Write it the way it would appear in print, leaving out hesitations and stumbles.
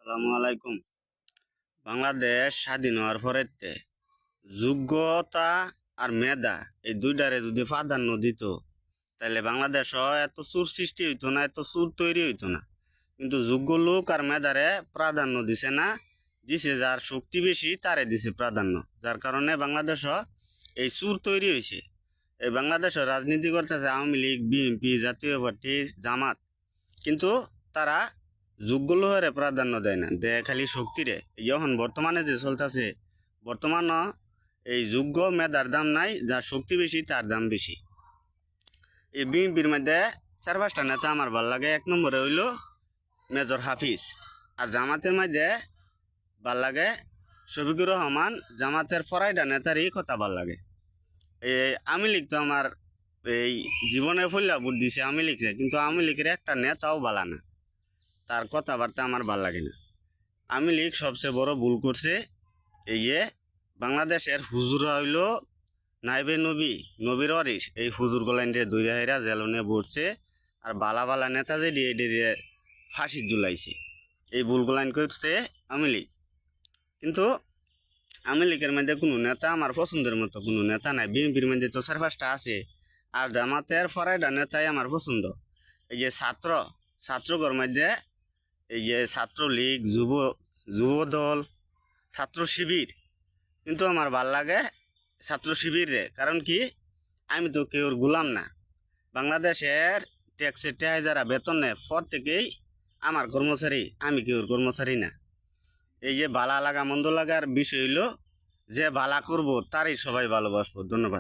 আসসালামু আলাইকুম। বাংলাদেশ স্বাধীন হওয়ার পরেতে যোগ্যতা আর মেধা এই দুইটারে যদি প্রাধান্য দিত তাহলে বাংলাদেশও এত সুর সৃষ্টি হইতো না, এত সুর তৈরি হইতো না। কিন্তু যোগ্য লোক আর মেধারে প্রাধান্য দিছে না, দিছে যার শক্তি বেশি তারে দিছে প্রাধান্য, যার কারণে বাংলাদেশও এই সুর তৈরি হয়েছে। এই বাংলাদেশের রাজনীতি করতেছে আওয়ামী লীগ, বিএনপি, জাতীয় পার্টি, জামাত, কিন্তু তারা যোগ্য লোহের প্রাধান্য দেয় না, দেয় খালি শক্তিরে। যখন বর্তমানে যে চলতেছে, বর্তমান এই যোগ্য মেধার দাম নাই, যার শক্তি বেশি তার দাম বেশি। এই বিএনপির মধ্যে 4-5টা নেতা আমার ভাল লাগে। 1 নম্বরে হইল মেজর হাফিজ। আর জামাতের মধ্যে ভাল লাগে শফিকুর রহমান। জামাতের ফরাইডা নেতারই কথা ভাল লাগে। এই আওয়ামী লীগ তো আমার এই জীবনে ফল্লা ভোট দিছে আওয়ামী লীগরে, কিন্তু আওয়ামী লীগের একটা নেতাও বালা না, তার কথাবার্তা আমার ভাল লাগে না। আওয়ামী লীগ সবচেয়ে বড় ভুল করছে এই যে বাংলাদেশের হুজুরা হইল নাইবে নবীর অরিস। এই হুজুর গলাইন্ডে দৈরা হেরা জেলনে বসছে, আর বালা বালা নেতা যে দিয়ে ফাঁসি ঝুলাইছে। এই ভুল গোলাইন করছে আওয়ামী লীগ। কিন্তু আওয়ামী লীগের মধ্যে কোনো নেতা আমার পছন্দের মতো কোনো নেতা নাই। বিএনপির মধ্যে তো 4-5টা আছে, আর জামাতের ফরাইডা নেতাই আমার পছন্দ। এই যে ছাত্রগর মধ্যে এই যে ছাত্রলীগ, যুবদল, ছাত্র শিবির, কিন্তু আমার ভাল লাগে ছাত্র শিবিরে। কারণ কি, আমি তো কেউর গোলাম না। বাংলাদেশের ট্যাক্সের টাকা যারা বেতন নেয় পর থেকেই আমার কর্মচারী, আমি কেউর কর্মচারী না। এই যে বালা লাগা মন্দ লাগার বিষয় হইল, যে বালা করব তারই সবাই ভালোবাসবো। ধন্যবাদ।